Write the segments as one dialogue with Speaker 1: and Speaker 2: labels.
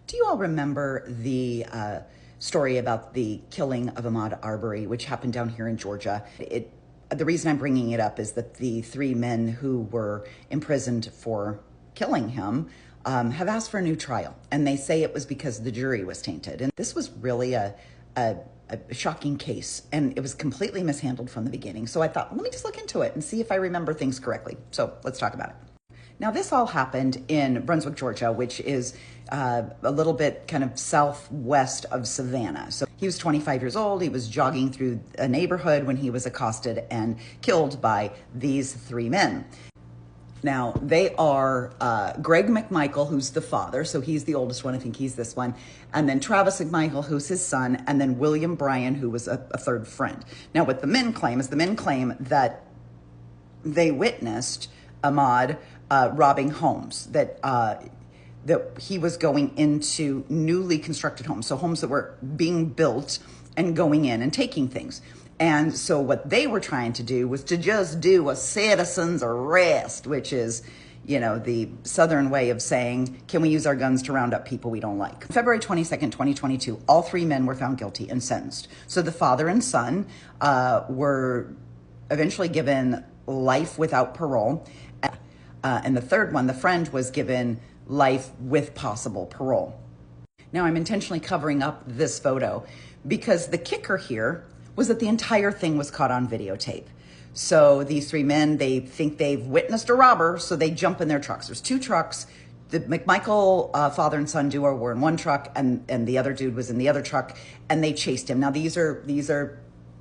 Speaker 1: Do you all remember the story about the killing of Ahmaud Arbery, which happened down here in Georgia? The reason I'm bringing it up is that the three men who were imprisoned for killing him have asked for a new trial, and they say it was because the jury was tainted. And this was really a shocking case, and it was completely mishandled from the beginning. So I thought, let me just look into it and see if I remember things correctly. So let's talk about it. Now, this all happened in Brunswick, Georgia, which is a little bit kind of southwest of Savannah. So he was 25 years old. He was jogging through a neighborhood when he was accosted and killed by these three men. Now, they are Greg McMichael, who's the father, so he's the oldest one. I think he's this one. And then Travis McMichael, who's his son, and then William Bryan, who was a third friend. Now, what the men claim is that they witnessed Ahmaud robbing homes, that he was going into newly constructed homes, so homes that were being built and going in and taking things. And so what they were trying to do was to just do a citizen's arrest, which is, you know, the Southern way of saying, can we use our guns to round up people we don't like? February 22nd, 2022, all three men were found guilty and sentenced. So the father and son were eventually given life without parole. And the third one, the friend, was given life with possible parole. Now, I'm intentionally covering up this photo because the kicker here was that the entire thing was caught on videotape. So these three men, they think they've witnessed a robber, so they jump in their trucks. There's two trucks. The McMichael father and son duo were in one truck, and the other dude was in the other truck, and they chased him. Now, these are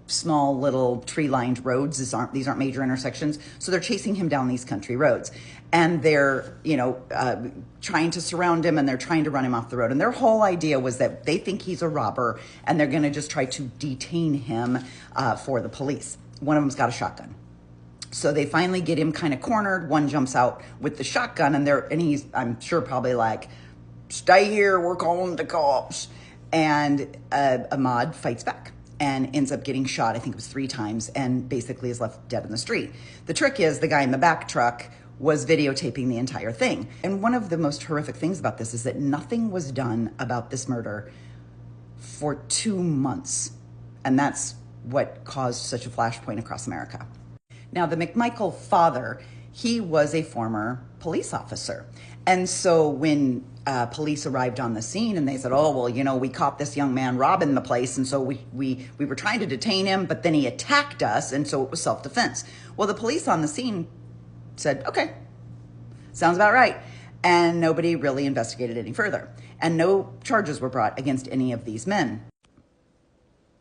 Speaker 1: small little tree-lined roads. These aren't major intersections. So they're chasing him down these country roads, and they're trying to surround him, and they're trying to run him off the road. And their whole idea was that they think he's a robber, and they're going to just try to detain him for the police. One of them's got a shotgun. So they finally get him kind of cornered. One jumps out with the shotgun, and he's, I'm sure, probably like, "Stay here, we're calling the cops." And Ahmaud fights back and ends up getting shot, I think it was 3 times, and basically is left dead in the street. The trick is the guy in the back truck was videotaping the entire thing. And one of the most horrific things about this is that nothing was done about this murder for 2 months. And that's what caused such a flashpoint across America. Now, the McMichael father, he was a former police officer. And so when police arrived on the scene and they said, "Oh, well, you know, we caught this young man robbing the place, and so we were trying to detain him, but then he attacked us, and so it was self-defense." Well, the police on the scene said, "Okay, sounds about right." And nobody really investigated any further. And no charges were brought against any of these men.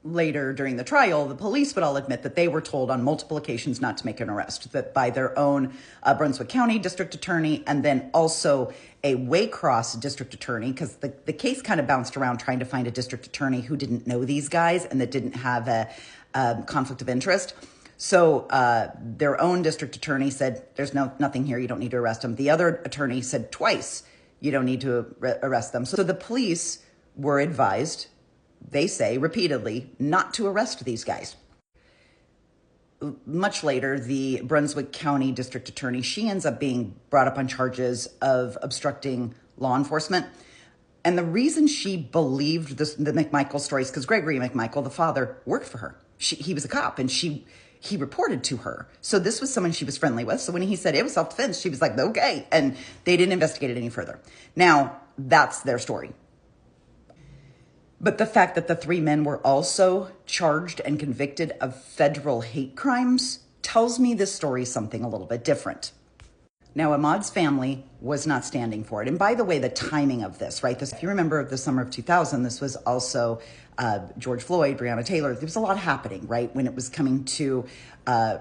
Speaker 1: Later during the trial, the police would all admit that they were told on multiple occasions not to make an arrest, that by their own Brunswick County district attorney, and then also a Waycross district attorney, because the case kind of bounced around trying to find a district attorney who didn't know these guys and that didn't have a conflict of interest. So their own district attorney said, "There's nothing here, you don't need to arrest them." The other attorney said twice, "You don't need to arrest them." So the police were advised, they say repeatedly, not to arrest these guys. Much later, the Brunswick County District Attorney, she ends up being brought up on charges of obstructing law enforcement. And the reason she believed the McMichael stories, because Gregory McMichael, the father, worked for her. He was a cop, and he reported to her. So this was someone she was friendly with. So when he said it was self-defense, she was like, "Okay." And they didn't investigate it any further. Now, that's their story. But the fact that the three men were also charged and convicted of federal hate crimes tells me this story is something a little bit different. Now, Ahmaud's family was not standing for it. And by the way, the timing of this, right? If you remember the summer of 2000, this was also George Floyd, Breonna Taylor. There was a lot happening, right, when it was coming to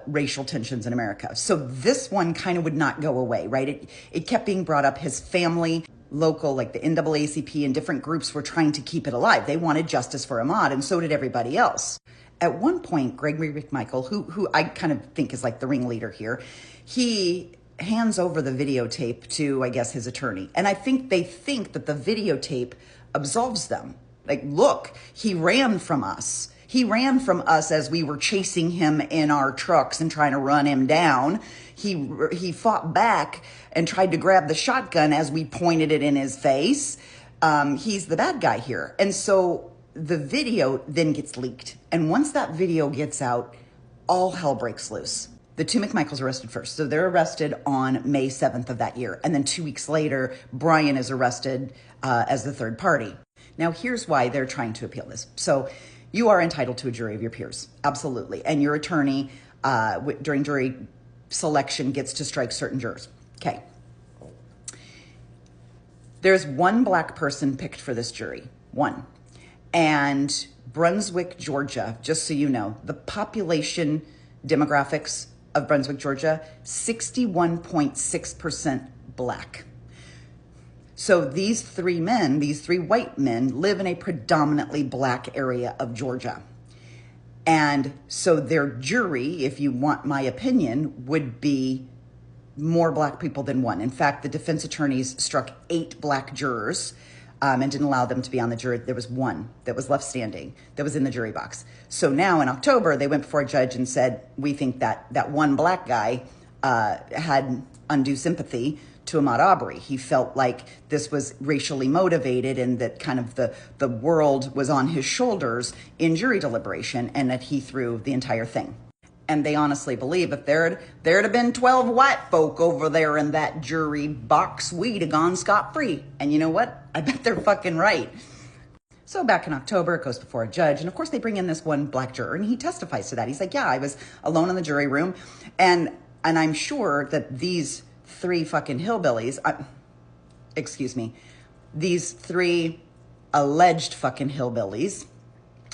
Speaker 1: racial tensions in America. So this one kind of would not go away, right? It kept being brought up. His family, local, like the NAACP and different groups, were trying to keep it alive. They wanted justice for Ahmaud, and so did everybody else. At one point, Gregory McMichael, who I kind of think is like the ringleader here, he hands over the videotape to, I guess, his attorney. And I think they think that the videotape absolves them. Like, look, he ran from us. He ran from us as we were chasing him in our trucks and trying to run him down. He fought back and tried to grab the shotgun as we pointed it in his face. He's the bad guy here. And so the video then gets leaked. And once that video gets out, all hell breaks loose. The two McMichaels are arrested first. So they're arrested on May 7th of that year. And then 2 weeks later, Brian is arrested as the third party. Now, here's why they're trying to appeal this. So you are entitled to a jury of your peers. Absolutely. And your attorney during jury selection gets to strike certain jurors. Okay. There's one black person picked for this jury. One. And Brunswick, Georgia, just so you know, the population demographics of Brunswick, Georgia, 61.6% black. So these three men, these three white men, live in a predominantly black area of Georgia. And so their jury, if you want my opinion, would be more black people than one. In fact, the defense attorneys struck 8 black jurors and didn't allow them to be on the jury. There was one that was left standing that was in the jury box. So now in October, they went before a judge and said, we think that that one black guy had undue sympathy to Ahmaud Arbery. He felt like this was racially motivated and that kind of the world was on his shoulders in jury deliberation and that he threw the entire thing. And they honestly believe if there'd have been 12 white folk over there in that jury box, we'd have gone scot-free. And you know what? I bet they're fucking right. So back in October, it goes before a judge. And of course, they bring in this one black juror and he testifies to that. He's like, yeah, I was alone in the jury room. And I'm sure that these 3 fucking hillbillies, these 3 alleged fucking hillbillies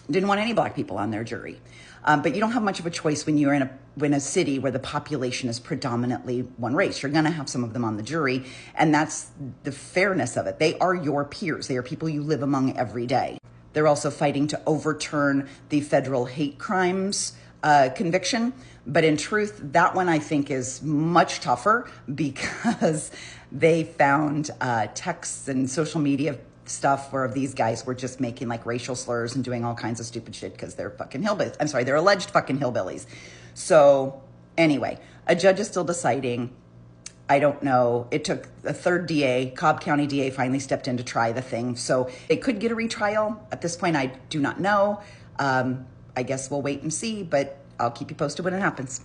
Speaker 1: didn't want any black people on their jury. But you don't have much of a choice when you're in a city where the population is predominantly one race. You're going to have some of them on the jury, and that's the fairness of it. They are your peers. They are people you live among every day. They're also fighting to overturn the federal hate crimes conviction. But in truth, that one I think is much tougher because they found texts and social media stuff where these guys were just making like racial slurs and doing all kinds of stupid shit because they're fucking hillbillies. I'm sorry, they're alleged fucking hillbillies. So anyway, a judge is still deciding. I don't know. It took a third DA, Cobb County DA, finally stepped in to try the thing. So it could get a retrial. At this point, I do not know. I guess we'll wait and see, but I'll keep you posted when it happens.